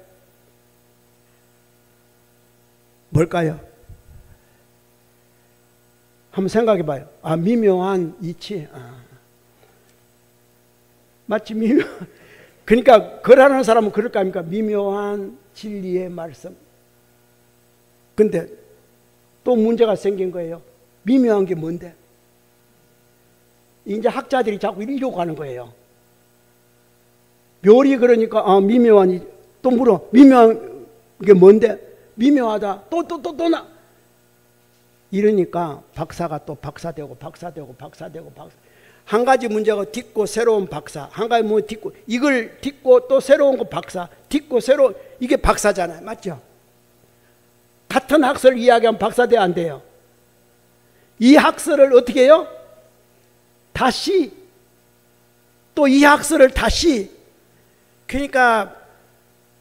뭘까요? 한번 생각해 봐요. 미묘한 이치. 마치 미묘. 그러니까 그러는 사람은 그럴 거 아닙니까? 미묘한 진리의 말씀. 근데 또 문제가 생긴 거예요. 미묘한 게 뭔데? 이제 학자들이 자꾸 이러려고 하는 거예요. 묘리 그러니까 미묘한, 또 물어. 미묘한 게 뭔데? 미묘하다. 또 나. 이러니까 박사가 또 박사되고 한 가지 문제가 딛고 새로운 박사, 한 가지 뭐 딛고 이걸 딛고 또 새로운 거 박사, 딛고 새로운, 이게 박사잖아요. 맞죠? 같은 학설을 이야기하면 박사 돼야 안 돼요. 이 학설을 어떻게 해요? 다시 또 이 학설을 다시. 그러니까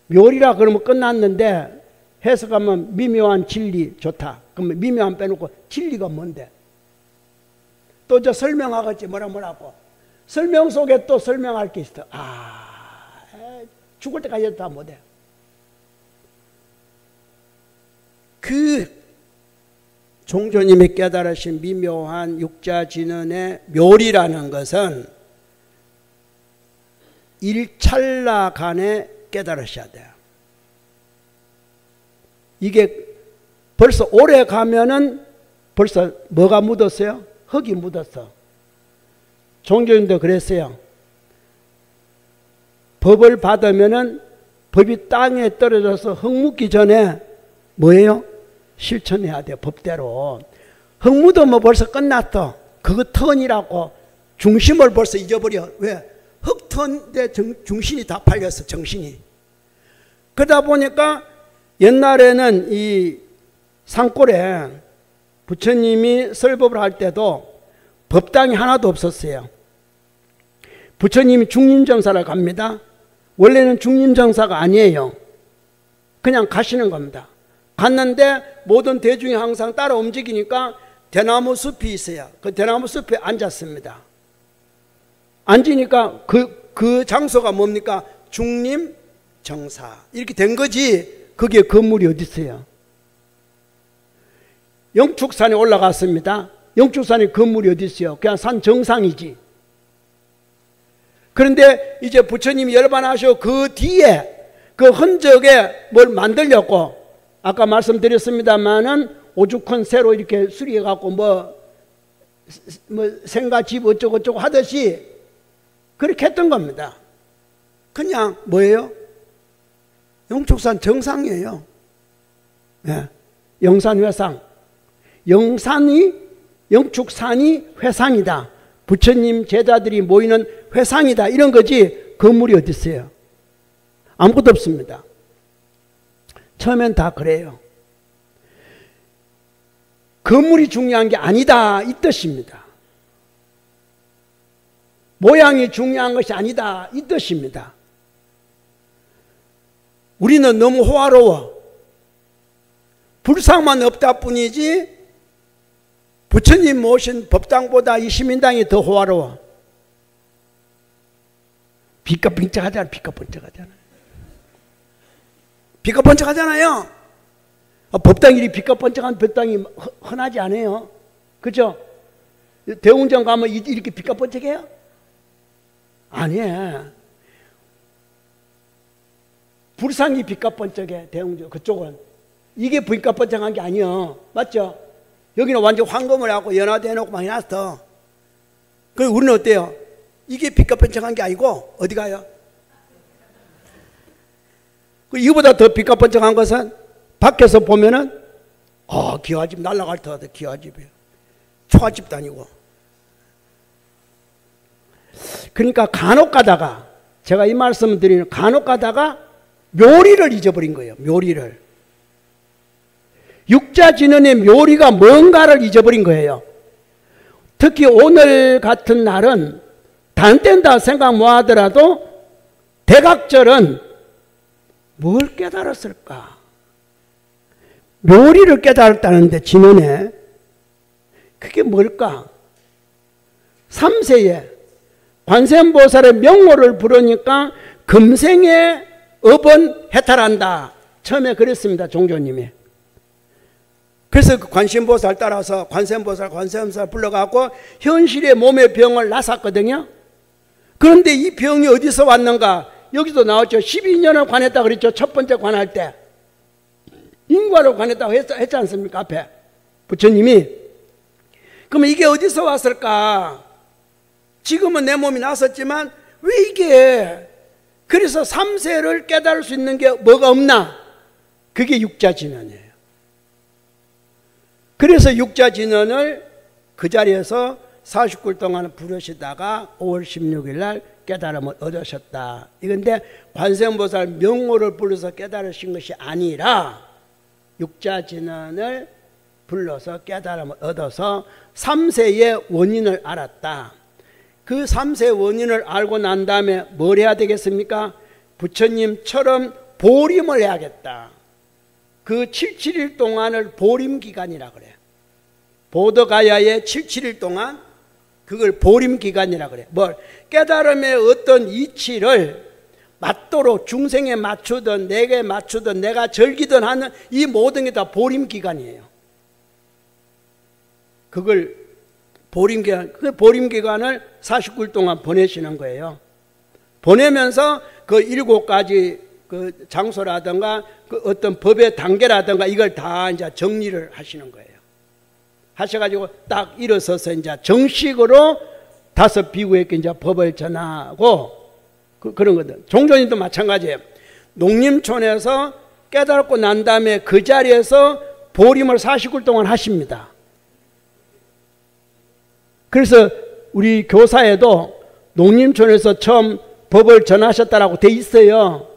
묘리라 그러면 끝났는데 해석하면 미묘한 진리 좋다. 그러면 미묘한 빼놓고 진리가 뭔데? 또 저 설명하겠지. 뭐라고. 설명 속에 또 설명할 게 있어. 죽을 때까지 다 못해. 그 종조님이 깨달으신 미묘한 육자진언의 묘리라는 것은 일찰나간에 깨달으셔야 돼요. 이게 벌써 오래 가면은 벌써 뭐가 묻었어요? 흙이 묻었어. 종교님도 그랬어요. 법을 받으면은 법이 땅에 떨어져서 흙 묻기 전에 뭐예요? 실천해야 돼요. 법대로. 흙 묻으면 벌써 끝났어. 그거 턴이라고 중심을 벌써 잊어버려. 왜? 흙 턴데 중심이 다 팔렸어. 정신이. 그러다 보니까 옛날에는 이 산골에 부처님이 설법을 할 때도 법당이 하나도 없었어요. 부처님이 중림정사를 갑니다. 원래는 중림정사가 아니에요. 그냥 가시는 겁니다. 갔는데 모든 대중이 항상 따라 움직이니까 대나무 숲이 있어요. 그 대나무 숲에 앉았습니다. 앉으니까 그 장소가 뭡니까? 중림정사. 이렇게 된 거지. 거기에 건물이 어디 있어요? 영축산에 올라갔습니다. 영축산에 건물이 어디 있어요? 그냥 산 정상이지. 그런데 이제 부처님이 열반하셔 그 뒤에 그 흔적에 뭘 만들려고 아까 말씀드렸습니다만은 오죽헌 새로 이렇게 수리해갖고 뭐 생가집 어쩌고저쩌고 하듯이 그렇게 했던 겁니다. 그냥 뭐예요? 영축산 정상이에요. 네. 영산회상. 영축산이 회상이다. 부처님 제자들이 모이는 회상이다. 이런 거지 건물이 어디 있어요? 아무것도 없습니다. 처음엔 다 그래요. 건물이 중요한 게 아니다. 이 뜻입니다. 모양이 중요한 것이 아니다. 이 뜻입니다. 우리는 너무 호화로워. 불상만 없다 뿐이지 부처님 모신 법당보다 이 시민당이 더 호화로워. 빛과 번쩍하잖아요. 빛과 번쩍하잖아요. 빛과 번쩍하잖아요. 법당 이리 빛과 번쩍한 법당이 흔하지 않아요. 그죠? 대웅전 가면 이렇게 빛과 번쩍해요? 아니에요. 불상이 빛과 번쩍해. 대웅전 그쪽은 이게 빛과 번쩍한 게 아니요. 맞죠? 여기는 완전 황금을 하고 연화대 놓고 막 해놨어. 그리고 우리는 어때요? 이게 빛과 번쩍한 게 아니고 어디 가요? 이거보다 더 빛과 번쩍한 것은 밖에서 보면은 기와집 날아갈 듯 하다. 기와집이에요. 초가집도 아니고. 그러니까 간혹 가다가 제가 이 말씀을 드리는 간혹 가다가 묘리를 잊어버린 거예요. 묘리를. 육자진언의 묘리가 뭔가를 잊어버린 거예요. 특히 오늘 같은 날은 다른 때는 다 생각 뭐 하더라도 대각절은 뭘 깨달았을까? 묘리를 깨달았다는데 진언에 그게 뭘까? 3세에 관세음보살의 명호를 부르니까 금생에 업은 해탈한다. 처음에 그랬습니다. 종조님이. 그래서 그 관세음보살 따라서 관세음보살 불러갖고 현실의 몸의 병을 나섰거든요. 그런데 이 병이 어디서 왔는가? 여기도 나왔죠. 12년을 관했다 그랬죠. 첫 번째 관할 때. 인과를 관했다고 했지 않습니까? 앞에. 부처님이. 그러면 이게 어디서 왔을까? 지금은 내 몸이 났었지만 왜 이게 그래서 3세를 깨달을 수 있는 게 뭐가 없나? 그게 육자진언이에요. 그래서 육자진언을 그 자리에서 49일 동안 부르시다가 5월 16일 날 깨달음을 얻으셨다. 이건데 관세음보살 명호를 불러서 깨달으신 것이 아니라 육자진언을 불러서 깨달음을 얻어서 3세의 원인을 알았다. 그 3세 원인을 알고 난 다음에 뭘 해야 되겠습니까? 부처님처럼 보림을 해야겠다. 그 77일 동안을 보림기간이라 그래요. 보더가야의 77일 동안 그걸 보림기간이라 그래요. 뭘? 깨달음의 어떤 이치를 맞도록 중생에 맞추든 내게 맞추든 내가 즐기든 하는 이 모든 게 다 보림기간이에요. 그걸 보림기간, 그 보림기간을 49일 동안 보내시는 거예요. 보내면서 그 7가지 그 장소라든가 그 어떤 법의 단계라든가 이걸 다 이제 정리를 하시는 거예요. 하셔가지고 딱 일어서서 이제 정식으로 5 비구에게 이제 법을 전하고 그런 거든. 종조님도 마찬가지예요. 농림촌에서 깨달고 난 다음에 그 자리에서 보림을 49일 동안 하십니다. 그래서 우리 교사에도 농림촌에서 처음 법을 전하셨다라고 돼 있어요.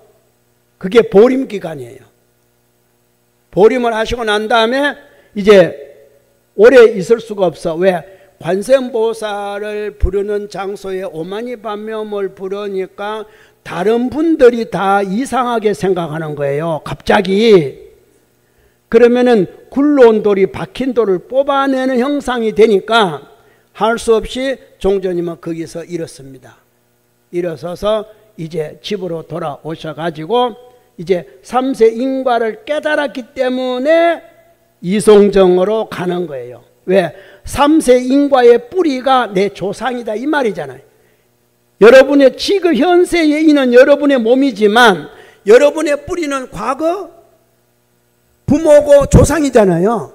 그게 보림 기간이에요. 보림을 하시고 난 다음에 이제 오래 있을 수가 없어. 왜? 관세음보살을 부르는 장소에 오만이 반면을 부르니까 다른 분들이 다 이상하게 생각하는 거예요. 갑자기. 그러면은 굴러온 돌이 박힌 돌을 뽑아내는 형상이 되니까 할 수 없이 종조님은 거기서 일었습니다. 일어서서 이제 집으로 돌아오셔가지고 이제 3세 인과를 깨달았기 때문에 이송정으로 가는 거예요. 왜? 3세 인과의 뿌리가 내 조상이다 이 말이잖아요. 여러분의 지금 현세에 있는 여러분의 몸이지만 여러분의 뿌리는 과거 부모고 조상이잖아요.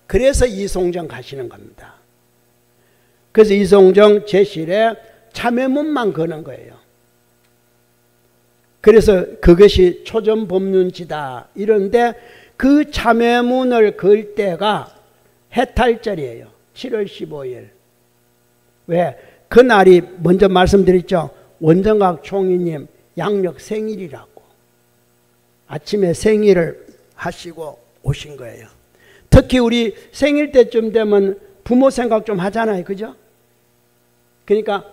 그래서 이송정 가시는 겁니다. 그래서 이송정 제실에 참회문만 거는 거예요. 그래서 그것이 초전법륜지다 이런데 그 참회문을 걸 때가 해탈절이에요. 7월 15일. 왜? 그날이 먼저 말씀드렸죠. 원정각 총리님 양력 생일이라고. 아침에 생일을 하시고 오신 거예요. 특히 우리 생일 때쯤 되면 부모 생각 좀 하잖아요. 그죠? 그러니까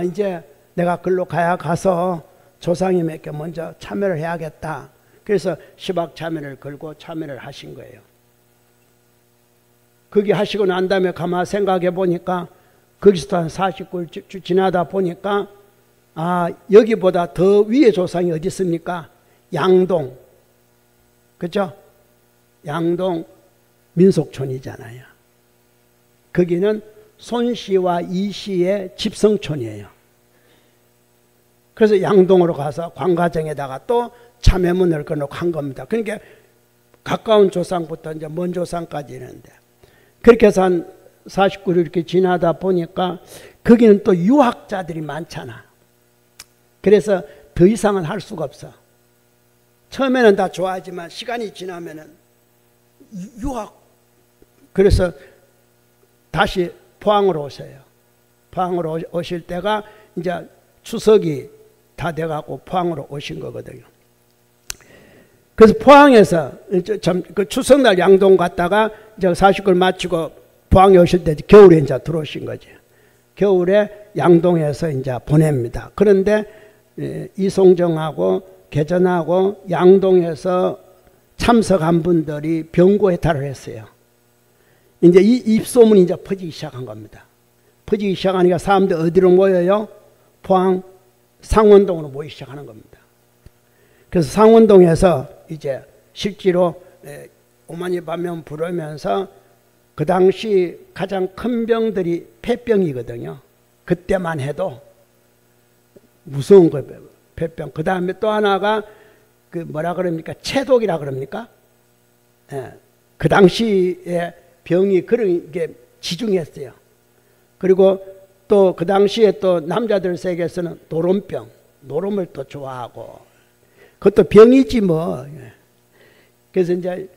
이제 내가 글로 가서 조상님에게 먼저 참여를 해야겠다. 그래서 시박 참여를 걸고 참여를 하신 거예요. 그게 하시고 난 다음에 가만 생각해 보니까 거기서도 한 49일 지나다 보니까 여기보다 더 위에 조상이 어디 있습니까? 양동. 그죠? 양동 민속촌이잖아요. 거기는 손씨와 이씨의 집성촌이에요. 그래서 양동으로 가서 광가정에다가 또 참외문을 꺼놓고 한 겁니다. 그러니까 가까운 조상부터 이제 먼 조상까지 있는데, 그렇게 해서 한 49일 이렇게 지나다 보니까 거기는 또 유학자들이 많잖아. 그래서 더 이상은 할 수가 없어. 처음에는 다 좋아하지만 시간이 지나면은 유학, 그래서 다시 포항으로 오세요. 포항으로 오실 때가 이제 추석이 다 돼가고 포항으로 오신 거거든요. 그래서 포항에서 그 추석날 양동 갔다가 이제 49일 마치고 포항에 오실 때 겨울에 이제 들어오신 거죠. 겨울에 양동에서 이제 보냅니다. 그런데 이송정하고 개전하고 양동에서 참석한 분들이 병고해탈을 했어요. 이제 이 입소문이 이제 퍼지기 시작한 겁니다. 퍼지기 시작하니까 사람들 어디로 모여요? 포항 상원동으로 모이기 시작하는 겁니다. 그래서 상원동에서 이제 실제로 오만이 반면 부르면서 그 당시 가장 큰 병들이 폐병이거든요. 그때만 해도 무서운 거예요. 폐병. 그 다음에 또 하나가 그 뭐라 그럽니까? 체독이라 그럽니까? 예. 그 당시에 병이 그런 게 지중했어요. 그리고 또 그 당시에 또 남자들 세계에서는 노름병, 노름을 또 좋아하고, 그것도 병이지 뭐. 그래서 이제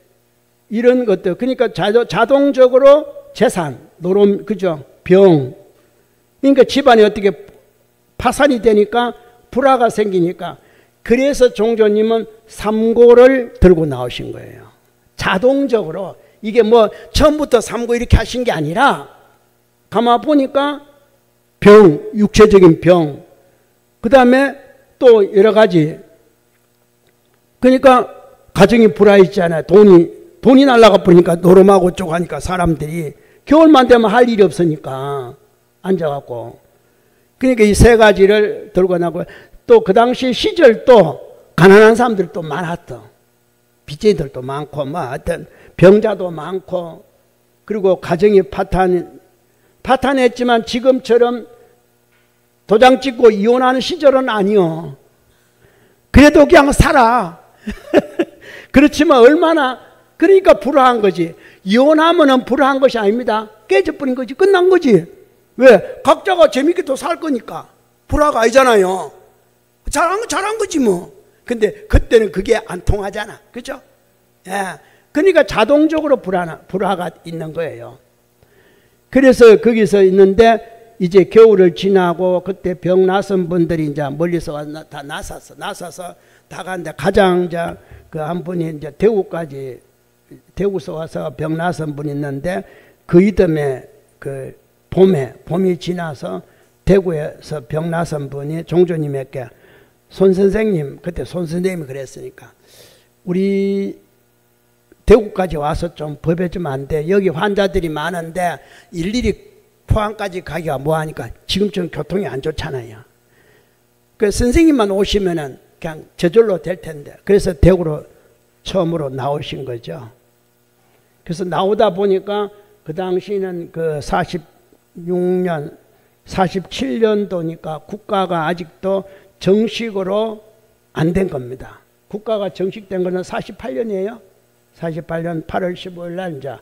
이런 것들, 그러니까 자동적으로 재산, 노름, 그죠? 병. 그러니까 집안이 어떻게 파산이 되니까 불화가 생기니까, 그래서 종조님은 삼고를 들고 나오신 거예요. 자동적으로. 이게 뭐 처음부터 삼고 이렇게 하신 게 아니라, 가만 보니까 병, 육체적인 병, 그 다음에 또 여러 가지, 그러니까 가정이 불화했잖아요. 돈이 날라가 버리니까 노름하고 어쩌고 하니까 사람들이 겨울만 되면 할 일이 없으니까 앉아갖고, 그러니까 이 세 가지를 들고 나고, 또 그 당시 시절 또 가난한 사람들도 많았어. 빚쟁이들도 많고, 뭐 하여튼 병자도 많고, 그리고 가정이 파탄했지만 지금처럼 도장 찍고 이혼하는 시절은 아니요. 그래도 그냥 살아. 그렇지만 얼마나, 그러니까 불화한 거지. 이혼하면은 불화한 것이 아닙니다. 깨져버린 거지. 끝난 거지. 왜? 각자가 재밌게 또 살 거니까. 불화가 아니잖아요. 잘한 거지 뭐. 근데 그때는 그게 안 통하잖아. 그죠? 예. 그러니까 자동적으로 불화가 있는 거예요. 그래서 거기서 있는데, 이제 겨울을 지나고 그때 병 나선 분들이 이제 멀리서 와서 다 나서서 다 갔는데, 가장 이제 그 한 분이 이제 대구서 와서 병 나선 분이 있는데, 그 이듬해 그 봄이 지나서 대구에서 병 나선 분이 종조님에게, 손 선생님, 그때 손 선생님이 그랬으니까, 우리 대구까지 와서 좀 법해주면 안 돼? 여기 환자들이 많은데 일일이 포항까지 가기가 뭐하니까 지금쯤 교통이 안 좋잖아요. 그 선생님만 오시면은 그냥 저절로 될 텐데, 그래서 대구로 처음으로 나오신 거죠. 그래서 나오다 보니까 그 당시는 그 46년, 47년도니까 국가가 아직도 정식으로 안 된 겁니다. 국가가 정식된 거는 48년이에요. 48년 8월 15일 날 이제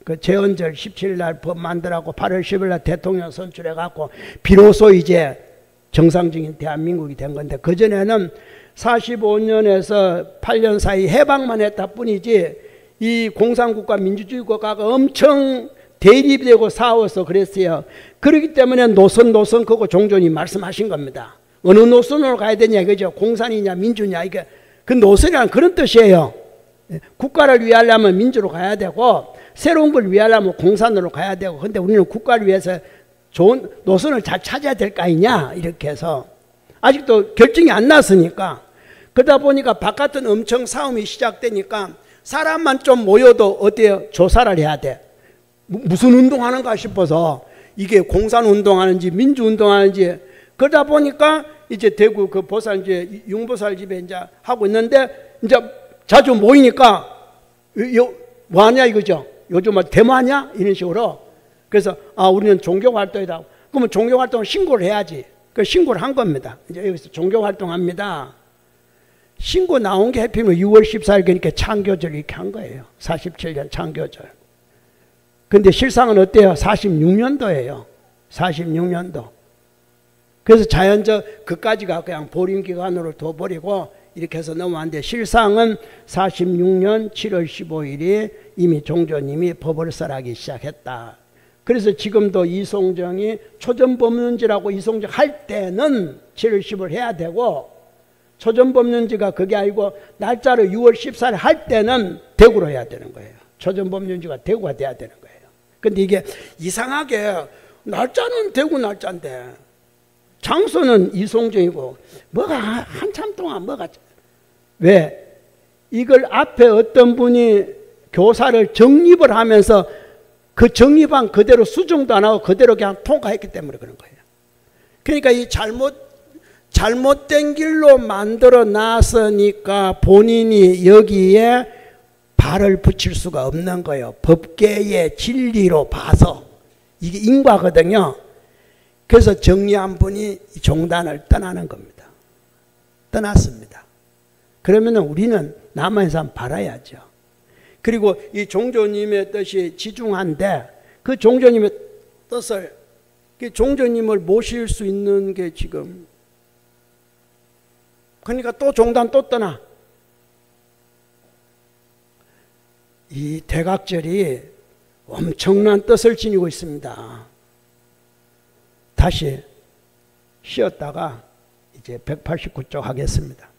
그 재헌절 17일 날 법 만들라고 8월 10일 날 대통령 선출해 갖고 비로소 이제 정상적인 대한민국이 된 건데, 그전에는 45년에서 8년 사이 해방만 했다 뿐이지 이 공산국가 민주주의 국가가 엄청 대립되고 싸워서 그랬어요. 그렇기 때문에 노선 그거 종조님 말씀하신 겁니다. 어느 노선으로 가야 되냐, 그죠? 공산이냐 민주냐, 이게 그 노선이란 그런 뜻이에요. 국가를 위하려면 민주로 가야 되고, 새로운 걸 위하려면 공산으로 가야 되고, 근데 우리는 국가를 위해서 좋은 노선을 잘 찾아야 될 거 아니냐, 이렇게 해서 아직도 결정이 안 났으니까, 그러다 보니까 바깥은 엄청 싸움이 시작되니까 사람만 좀 모여도 어때요? 조사를 해야 돼. 무슨 운동하는가 싶어서, 이게 공산운동하는지 민주운동하는지. 그러다 보니까 이제 대구 그 보살 이제 융보살 집에 이제 하고 있는데, 이제 자주 모이니까 뭐하냐 이거죠. 요즘 뭐 데모하냐 이런 식으로. 그래서 우리는 종교활동이다. 그러면 종교활동을 신고를 해야지. 그 신고를 한 겁니다. 이제 여기서 종교활동합니다. 신고 나온 게 해피면 6월 14일 그러니까 창교절 이렇게 한 거예요. 47년 창교절. 근데 실상은 어때요? 46년도예요. 46년도. 그래서 자연적 그까지가 그냥 보림기간으로 둬버리고 이렇게 해서 넘어왔는데 실상은 46년 7월 15일이 이미 종조님이 법을 설하기 시작했다. 그래서 지금도 이송정이 초전법륜지라고 이송정 할 때는 7월 10일 해야 되고 초전법륜지가 그게 아니고 날짜를 6월 14일 할 때는 대구로 해야 되는 거예요. 초전법륜지가 대구가 돼야 되는 거예요. 근데 이게 이상하게 날짜는 대구 날짜인데 장소는 이송정이고 뭐가 한참 동안 뭐가 왜? 이걸 앞에 어떤 분이 교사를 정립을 하면서 그 정립한 그대로 수정도 안 하고 그대로 그냥 통과했기 때문에 그런 거예요. 그러니까 이 잘못된 길로 만들어 놨으니까 본인이 여기에 발을 붙일 수가 없는 거예요. 법계의 진리로 봐서. 이게 인과거든요. 그래서 정리한 분이 종단을 떠나는 겁니다. 떠났습니다. 그러면 우리는 남한 사람 바라야죠. 그리고 이 종조님의 뜻이 지중한데 그 종조님의 뜻을 종조님을 모실 수 있는 게 지금 그러니까 또 종단 또 떠나. 이 대각절이 엄청난 뜻을 지니고 있습니다. 다시 쉬었다가 이제 189쪽 하겠습니다.